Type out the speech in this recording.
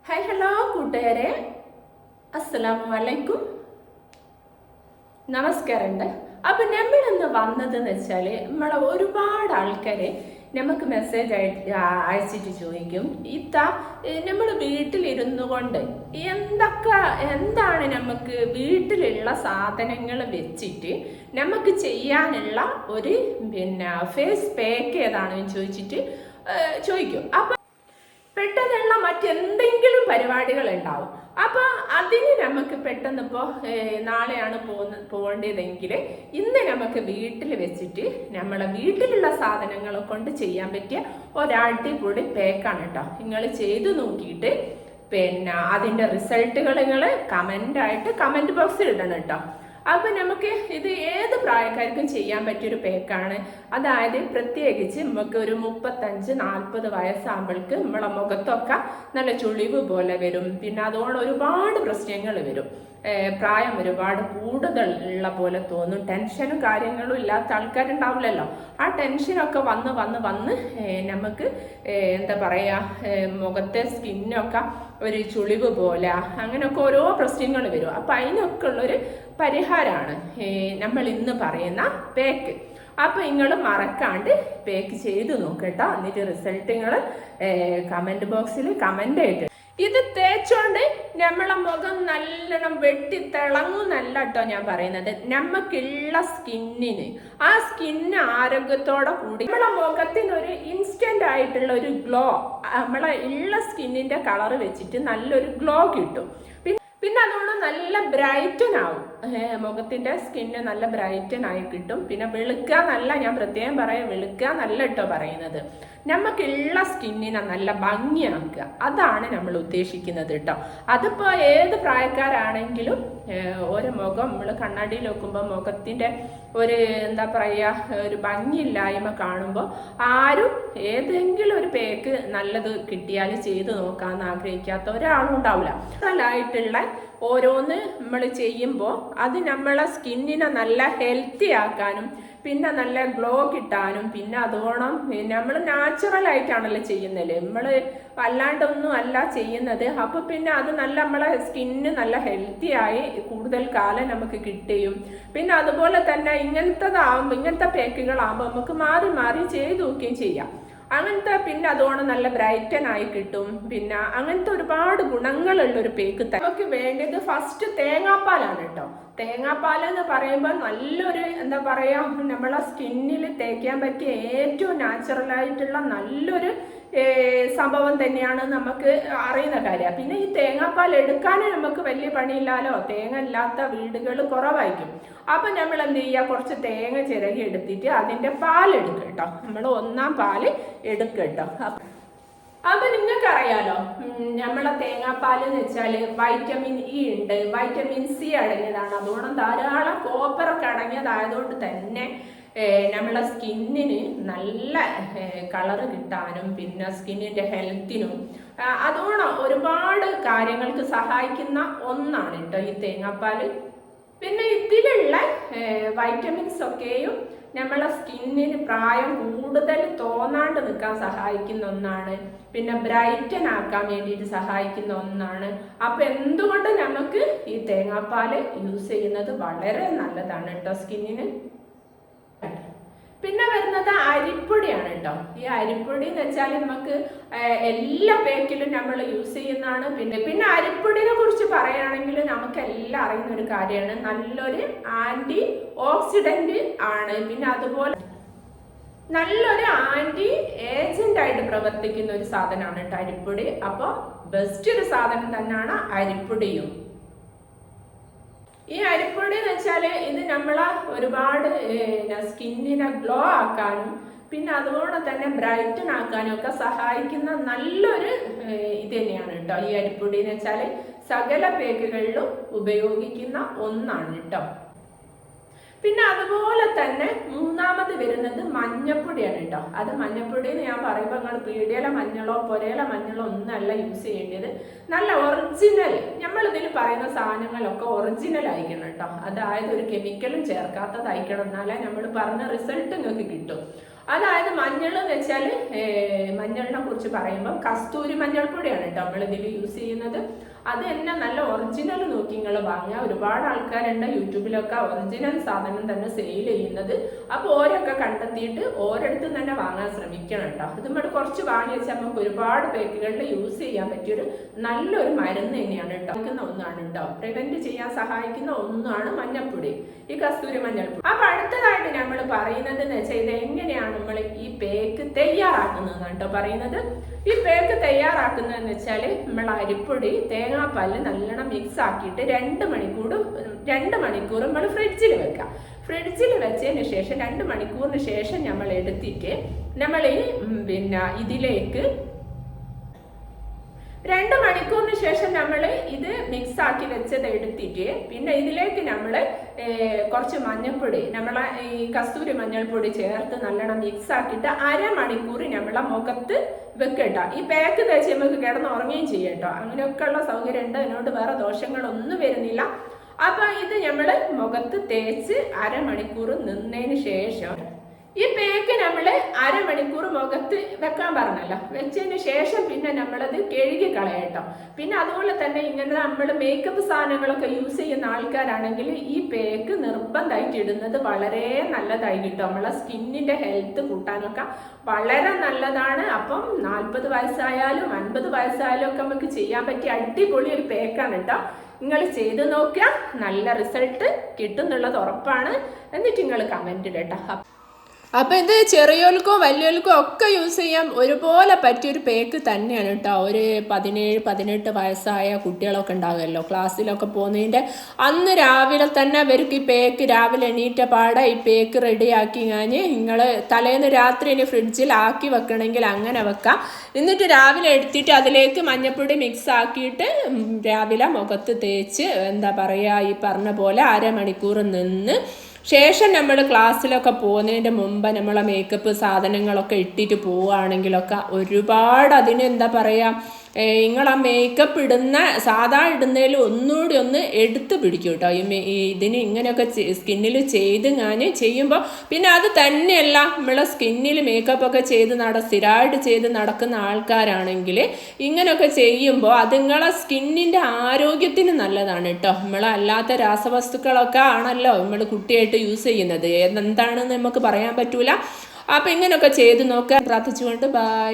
Hi hello കൂട്ടുകാരെ, അസ്സലാമു അലൈക്കും, നമസ്കാരമുണ്ട്. അപ്പം നമ്മളിന്ന് വന്നതെന്ന് വെച്ചാൽ ഒരുപാട് ആൾക്കാരെ നമുക്ക് മെസ്സേജ് അയച്ചിട്ട് ചോദിക്കും, നമ്മൾ വീട്ടിലിരുന്നു കൊണ്ട് എന്താണ് നമുക്ക് വീട്ടിലുള്ള സാധനങ്ങൾ വെച്ചിട്ട് നമുക്ക് ചെയ്യാനുള്ള ഒരു ഫേസ് പാക്ക് ഏതാണെന്ന് ചോദിച്ചിട്ട് ചോദിക്കും. അപ്പം പെട്ടെന്നുള്ള മറ്റെന്തെങ്കിലും പരിപാടികൾ ഉണ്ടാവും. അപ്പൊ അതിന് നമുക്ക് പെട്ടെന്ന് ഇപ്പോൾ നാളെയാണ് പോകേണ്ടതെങ്കിൽ ഇന്ന് നമുക്ക് വീട്ടിൽ വെച്ചിട്ട് നമ്മളെ വീട്ടിലുള്ള സാധനങ്ങളെ കൊണ്ട് ചെയ്യാൻ പറ്റിയ ഒരടിപൊളി പാക്കാണ് കേട്ടോ. നിങ്ങൾ ചെയ്തു നോക്കിയിട്ട് അതിന്റെ റിസൾട്ടുകൾ നിങ്ങൾ കമന്റ് ബോക്സിൽ ഇടണം കേട്ടോ. അപ്പൊ നമുക്ക് ഇത് ഏത് പ്രായക്കാർക്കും ചെയ്യാൻ പറ്റിയൊരു പാക്കാണ്. അതായത് പ്രത്യേകിച്ച് നമുക്ക് ഒരു 35-40 വയസ്സാകുമ്പോൾക്ക് നമ്മളെ മുഖത്തൊക്കെ നല്ല ചുളിവ് പോലെ വരും. പിന്നെ അതുകൊണ്ട് ഒരുപാട് പ്രശ്നങ്ങൾ വരും. പ്രായം ഒരുപാട് കൂടുതൽ ഉള്ള പോലെ തോന്നും. ടെൻഷനും കാര്യങ്ങളും ഇല്ലാത്ത ആൾക്കാരുണ്ടാവില്ലല്ലോ. ആ ടെൻഷനൊക്കെ വന്ന് നമുക്ക് എന്താ പറയാ, മുഖത്തെ സ്കിന്നൊക്കെ ഒരു ചുളിവ് പോലെ അങ്ങനെയൊക്കെ ഓരോ പ്രശ്നങ്ങൾ വരും. അപ്പൊ അതിനൊക്കെ ഉള്ളൊരു പരിഹാരമാണ് നമ്മൾ ഇന്ന് പറയുന്ന പാക്ക്. അപ്പൊ നിങ്ങൾ മറക്കാണ്ട് പാക്ക് ചെയ്ത് നോക്കട്ടോ. എന്നിട്ട് റിസൾട്ട് നിങ്ങൾ കമന്റ് ബോക്സിൽ കമന്റ് ആയിട്ട്. ഇത് തേച്ചോണ്ട് നമ്മളെ മുഖം നല്ലോണം വെട്ടിത്തിളങ്ങുന്നല്ല കേട്ടോ ഞാൻ പറയുന്നത്. നമുക്കുള്ള സ്കിന്നിന് ആ സ്കിന്ന് ആരോഗ്യത്തോടെ കൂടി നമ്മളെ മുഖത്തിന് ഒരു ഇൻസ്റ്റന്റ് ആയിട്ടുള്ള ഒരു ഗ്ലോ, നമ്മളെ ഉള്ള സ്കിന്നിന്റെ കളർ വെച്ചിട്ട് നല്ലൊരു ഗ്ലോ കിട്ടും. പിന്നെ അതുകൊണ്ട് നല്ല ബ്രൈറ്റൻ ആവും. മുഖത്തിന്റെ സ്കിന്ന് നല്ല ബ്രൈറ്റൻ ആയി കിട്ടും. പിന്നെ വെളുക്കുക നല്ല, ഞാൻ പ്രത്യേകം പറയാം, വെളുക്കുക നല്ല കേട്ടോ പറയുന്നത്. നമുക്കുള്ള സ്കിന്നിനെ നല്ല ഭംഗിയാക്കുക, അതാണ് നമ്മൾ ഉദ്ദേശിക്കുന്നത് കേട്ടോ. അതിപ്പോ ഏത് പ്രായക്കാരാണെങ്കിലും ഒരു മുഖം നമ്മൾ കണ്ണാടിയിൽ നോക്കുമ്പോൾ മുഖത്തിന്റെ ഒരു എന്താ പറയാ, ഒരു ഭംഗിയില്ലായ്മ കാണുമ്പോൾ ആരും ഏതെങ്കിലും ഒരു പേക്ക് നല്ലത് കിട്ടിയാൽ ചെയ്ത് നോക്കാമെന്ന് ആഗ്രഹിക്കാത്ത ഒരാളും ഉണ്ടാവില്ല. നല്ലതായിട്ടുള്ള ഓരോന്ന് നമ്മൾ ചെയ്യുമ്പോൾ അത് നമ്മളെ സ്കിന്നിനെ നല്ല ഹെൽത്തി ആക്കാനും പിന്നെ നല്ല ഗ്ലോ കിട്ടാനും പിന്നെ അതോണം നമ്മൾ നാച്ചുറൽ ആയിട്ടാണല്ലോ ചെയ്യുന്നത്, നമ്മൾ അല്ലാണ്ടൊന്നും അല്ല ചെയ്യുന്നത്. അപ്പൊ പിന്നെ അത് നല്ല നമ്മളെ സ്കിന്ന് നല്ല ഹെൽത്തി ആയി കൂടുതൽ കാലം നമുക്ക് കിട്ടുകയും പിന്നെ അതുപോലെ തന്നെ ഇങ്ങനത്തെ പാക്കുകളാകുമ്പോൾ നമുക്ക് മാറി മാറി ചെയ്ത് നോക്കുകയും ചെയ്യാം. അങ്ങനത്തെ പിന്നെ അതോണം നല്ല ബ്രൈറ്റൻ ആയി കിട്ടും. പിന്നെ അങ്ങനത്തെ ഒരുപാട് ഗുണങ്ങളുള്ളൊരു പേക്ക്. നമുക്ക് വേണ്ടത് ഫസ്റ്റ് തേങ്ങാപ്പാലാണ് കേട്ടോ. തേങ്ങാപ്പാൽ എന്ന് പറയുമ്പോൾ നല്ലൊരു എന്താ പറയാ, നമ്മളെ സ്കിന്നിൽ തേക്കാൻ പറ്റിയ ഏറ്റവും നാച്ചുറൽ ആയിട്ടുള്ള നല്ലൊരു സംഭവം തന്നെയാണ്, നമുക്ക് അറിയുന്ന കാര്യം. പിന്നെ ഈ തേങ്ങാപ്പാൽ എടുക്കാൻ നമുക്ക് വലിയ പണിയില്ലാലോ, തേങ്ങ ഇല്ലാത്ത വീടുകൾ കുറവായിരിക്കും. അപ്പൊ നമ്മൾ എന്ത് ചെയ്യുക, കുറച്ച് തേങ്ങ ചിരകി എടുത്തിട്ട് അതിന്റെ പാലെടുക്കുക കേട്ടോ. നമ്മൾ 1 പാല് എടുക്കുക കേട്ടോ. അപ്പൊ നിങ്ങൾക്കറിയാലോ, നമ്മളെ തേങ്ങാപ്പാൽ എന്ന് വെച്ചാല് വൈറ്റമിൻ ഇ ഉണ്ട്, വൈറ്റമിൻ സി അടങ്ങിയതാണ്. അതുകൊണ്ട് ധാരാളം കോപ്പറൊക്കെ അടങ്ങിയതായതുകൊണ്ട് തന്നെ നമ്മളെ സ്കിന്നിന് നല്ല കളറ് കിട്ടാനും പിന്നെ സ്കിന്നിന്റെ ഹെൽത്തിനും അതുകൊണ്ട് ഒരുപാട് കാര്യങ്ങൾക്ക് സഹായിക്കുന്ന ഒന്നാണ് കേട്ടോ ഈ തേങ്ങാപ്പാൽ. പിന്നെ ഇതിലുള്ള വൈറ്റമിൻസ് ഒക്കെയും നമ്മളെ സ്കിന്നിന് പ്രായം കൂടുതൽ തോന്നാണ്ട് നിൽക്കാൻ സഹായിക്കുന്ന ഒന്നാണ്. പിന്നെ ബ്രൈറ്റൻ ആക്കാൻ വേണ്ടിയിട്ട് സഹായിക്കുന്ന ഒന്നാണ്. അപ്പൊ എന്തുകൊണ്ട് നമുക്ക് ഈ തേങ്ങാപ്പാൽ യൂസ് ചെയ്യുന്നത് വളരെ നല്ലതാണ് കേട്ടോ സ്കിന്നിന്. പിന്നെ വരുന്നത് അരിപ്പൊടിയാണ് കേട്ടോ. ഈ അരിപ്പൊടി എന്ന് വെച്ചാൽ നമുക്ക് എല്ലാ പാക്കിലും നമ്മൾ യൂസ് ചെയ്യുന്നതാണ്. പിന്നെ അരിപ്പൊടിനെ കുറിച്ച് പറയുകയാണെങ്കിൽ നമുക്ക് എല്ലാം അറിയുന്ന ഒരു കാര്യമാണ്, നല്ലൊരു ആന്റി ഓക്സിഡന്റ് ആണ്. പിന്നെ അതുപോലെ നല്ലൊരു ആന്റി ഏജന്റ് ആയിട്ട് പ്രവർത്തിക്കുന്ന ഒരു സാധനമാണ് കേട്ടോ അരിപ്പൊടി. അപ്പോൾ ബെസ്റ്റ് ഒരു സാധനം തന്നെയാണ് അരിപ്പൊടിയും. ഈ അരിപ്പൊടി എന്ന് വെച്ചാല് ഇത് നമ്മളെ ഒരുപാട് സ്കിന്നിനെ ഗ്ലോ ആക്കാനും പിന്നെ അതുപോലെ തന്നെ ബ്രൈറ്റൻ ആക്കാനും ഒക്കെ സഹായിക്കുന്ന നല്ലൊരു ഇത് തന്നെയാണ് കേട്ടോ ഈ അരിപ്പൊടി എന്ന് വെച്ചാല്. സകല പേക്കുകളിലും ഉപയോഗിക്കുന്ന ഒന്നാണ് കേട്ടോ. പിന്നെ അതുപോലെ തന്നെ മൂന്നാമത് വരുന്നത് മഞ്ഞപ്പൊടിയാണ് കേട്ടോ. അത് മഞ്ഞപ്പൊടി എന്ന് ഞാൻ പറയുമ്പോൾ നിങ്ങൾ പീടികയിലെ മഞ്ഞളോ പുരയിലെ മഞ്ഞളോ ഒന്നല്ല യൂസ് ചെയ്യേണ്ടത്, നല്ല ഒറിജിനൽ നമ്മളിതിൽ പറയുന്ന സാധനങ്ങളൊക്കെ ഒറിജിനൽ ആയിരിക്കണം കേട്ടോ. അതായത് ഒരു കെമിക്കലും ചേർക്കാത്തതായിരിക്കണം, എന്നാലേ നമ്മൾ പറഞ്ഞ റിസൾട്ട് നിങ്ങൾക്ക് കിട്ടും. അതായത് മഞ്ഞൾ എന്ന് വെച്ചാൽ മഞ്ഞളിനെ കുറിച്ച് പറയുമ്പോൾ കസ്തൂരി മഞ്ഞൾപ്പൊടിയാണ് കേട്ടോ നമ്മൾ ഇതിൽ യൂസ് ചെയ്യുന്നത്. അത് തന്നെ നല്ല ഒറിജിനൽ നോക്കി നിങ്ങൾ വാങ്ങുക. ഒരുപാട് ആൾക്കാരുണ്ട് യൂട്യൂബിലൊക്കെ ഒറിജിനൽ സാധനം തന്നെ സെയിൽ ചെയ്യുന്നത്. അപ്പോൾ ഓരോക്കെ കണ്ടെത്തിയിട്ട് ഓരോരുത്തും തന്നെ വാങ്ങാൻ ശ്രമിക്കണം കേട്ടോ. ഇത് നമ്മൾ കുറച്ച് വാങ്ങി വെച്ചാൽ നമുക്ക് ഒരുപാട് പേക്കുകളിൽ യൂസ് ചെയ്യാൻ പറ്റിയൊരു നല്ലൊരു മരുന്ന് തന്നെയാണ് കേട്ടോ. ഒന്നാണ് കേട്ടോ, പ്രിവെന്റ് ചെയ്യാൻ സഹായിക്കുന്ന ഒന്നാണ് മഞ്ഞൾപ്പൊടി, ഈ കസ്തൂരി മഞ്ഞൾപ്പൊടി. അപ്പൊ അടുത്തതായിട്ട് നമ്മൾ പറയുന്നത് എന്ന് വെച്ചാൽ ഇത് എങ്ങനെയാണ് നമ്മൾ ഈ പേക്ക് തയ്യാറാക്കുന്നതെന്നാണ് കേട്ടോ പറയുന്നത്. ഈ പേക്ക് തയ്യാറാക്കുന്നതെന്ന് വെച്ചാൽ നമ്മൾ അരിപ്പൊടി തേങ്ങാപ്പാല് നല്ലോണം മിക്സ് ആക്കിയിട്ട് 2 മണിക്കൂർ നമ്മൾ ഫ്രിഡ്ജിൽ വെക്കാം. ഫ്രിഡ്ജിൽ വെച്ചതിന് ശേഷം 2 മണിക്കൂറിന് ശേഷം നമ്മൾ എടുത്തിട്ട് നമ്മൾ ഈ ഇതിലേക്ക് 2 മണിക്കൂറിന് ശേഷം നമ്മൾ ഇത് മിക്സ് ആക്കി വെച്ചത് എടുത്തിട്ട് പിന്നെ ഇതിലേക്ക് നമ്മൾ കുറച്ച് മഞ്ഞൾപ്പൊടി, നമ്മളെ ഈ കസ്തൂരി മഞ്ഞൾപ്പൊടി ചേർത്ത് നല്ലോണം മിക്സ് ആക്കിയിട്ട് 1/2 മണിക്കൂർ നമ്മളെ മുഖത്ത് വെക്കട്ടോ. ഈ പാക്ക് തേച്ച് നമുക്ക് കിടന്ന് ഉറങ്ങുകയും ചെയ്യട്ടോ. അങ്ങനെയൊക്കെ ഉള്ള സൗകര്യം ഉണ്ട്, അതിനോട് വേറെ ദോഷങ്ങളൊന്നും വരുന്നില്ല. അപ്പൊ ഇത് നമ്മൾ മുഖത്ത് തേച്ച് 1/2 മണിക്കൂർ നിന്നതിന് ശേഷം ഈ പേക്ക് നമ്മൾ 1/2 മണിക്കൂർ മുഖത്ത് വെക്കാൻ പറഞ്ഞല്ലോ, വെച്ചതിന് ശേഷം പിന്നെ നമ്മളത് കഴുകി കളയട്ടോ. പിന്നെ അതുപോലെ തന്നെ ഇങ്ങനെ നമ്മൾ മേക്കപ്പ് സാധനങ്ങളൊക്കെ യൂസ് ചെയ്യുന്ന ആൾക്കാരാണെങ്കിൽ ഈ പേക്ക് നിർബന്ധമായിട്ട് ഇടുന്നത് വളരെ നല്ലതായി കിട്ടും. നമ്മളെ സ്കിന്നിന്റെ ഹെൽത്ത് കൂട്ടാനൊക്കെ വളരെ നല്ലതാണ്. അപ്പം 40 വയസ്സായാലും 50 വയസ്സായാലും ഒക്കെ നമുക്ക് ചെയ്യാൻ പറ്റിയ അടിപൊളി ഒരു പേക്കാണ് കേട്ടോ. നിങ്ങൾ ചെയ്ത് നോക്കുക, നല്ല റിസൾട്ട് കിട്ടും എന്നുള്ളത് ഉറപ്പാണ്. എന്നിട്ട് നിങ്ങൾ കമന്റ് ഇടട്ടോ. അപ്പം ഇത് ചെറിയോൽക്കോ വലിയോൽക്കോ ഒക്കെ യൂസ് ചെയ്യാൻ ഒരുപോലെ പറ്റിയൊരു പേക്ക് തന്നെയാണ് കേട്ടോ. ഒരു 17-18 വയസ്സായ കുട്ടികളൊക്കെ ഉണ്ടാകുമല്ലോ, ക്ലാസ്സിലൊക്കെ പോകുന്നതിൻ്റെ അന്ന് രാവിലെ തന്നെ അവർക്ക് ഈ പേക്ക് രാവിലെ എണീറ്റ പാടെ ഈ പേക്ക് റെഡിയാക്കി നിങ്ങൾ തലേന്ന് രാത്രി ഇനി ഫ്രിഡ്ജിൽ ആക്കി വെക്കണമെങ്കിൽ അങ്ങനെ വെക്കാം. എന്നിട്ട് രാവിലെ എടുത്തിട്ട് അതിലേക്ക് മഞ്ഞൾപ്പൊടി മിക്സ് ആക്കിയിട്ട് രാവിലെ മുഖത്ത് തേച്ച് എന്താ പറയുക, ഈ പറഞ്ഞ പോലെ 1/2 മണിക്കൂർ നിന്ന് ശേഷം നമ്മൾ ക്ലാസ്സിലൊക്കെ പോകുന്നതിൻ്റെ മുമ്പ് നമ്മളെ മേക്കപ്പ് സാധനങ്ങളൊക്കെ ഇട്ടിട്ട് പോവുകയാണെങ്കിലൊക്കെ ഒരുപാട് അതിന് എന്താ പറയുക, നിങ്ങൾ ആ മേക്കപ്പ് സാധാ ഇടുന്നതിൽ ഒന്നുകൂടി ഒന്ന് എടുത്ത് പിടിക്കും കേട്ടോ. ഇതിന് ഇങ്ങനെയൊക്കെ സ്കിന്നിൽ ചെയ്യുമ്പോൾ പിന്നെ അത് തന്നെയല്ല, നമ്മളെ സ്കിന്നിൽ മേക്കപ്പൊക്കെ സ്ഥിരമായിട്ട് ചെയ്ത് നടക്കുന്ന ആൾക്കാരാണെങ്കിൽ ഇങ്ങനെയൊക്കെ ചെയ്യുമ്പോൾ അത് നിങ്ങളെ സ്കിന്നിൻ്റെ ആരോഗ്യത്തിന് നല്ലതാണ് കേട്ടോ. നമ്മളല്ലാത്ത രാസവസ്തുക്കളൊക്കെ ആണല്ലോ നമ്മൾ കുട്ടിയായിട്ട് യൂസ് ചെയ്യുന്നത്, എന്താണെന്ന് നമുക്ക് പറയാൻ പറ്റൂല. അപ്പം ഇങ്ങനെയൊക്കെ ചെയ്ത് നോക്കാൻ പ്രാർത്ഥിച്ചുകൊണ്ട് ബൈ.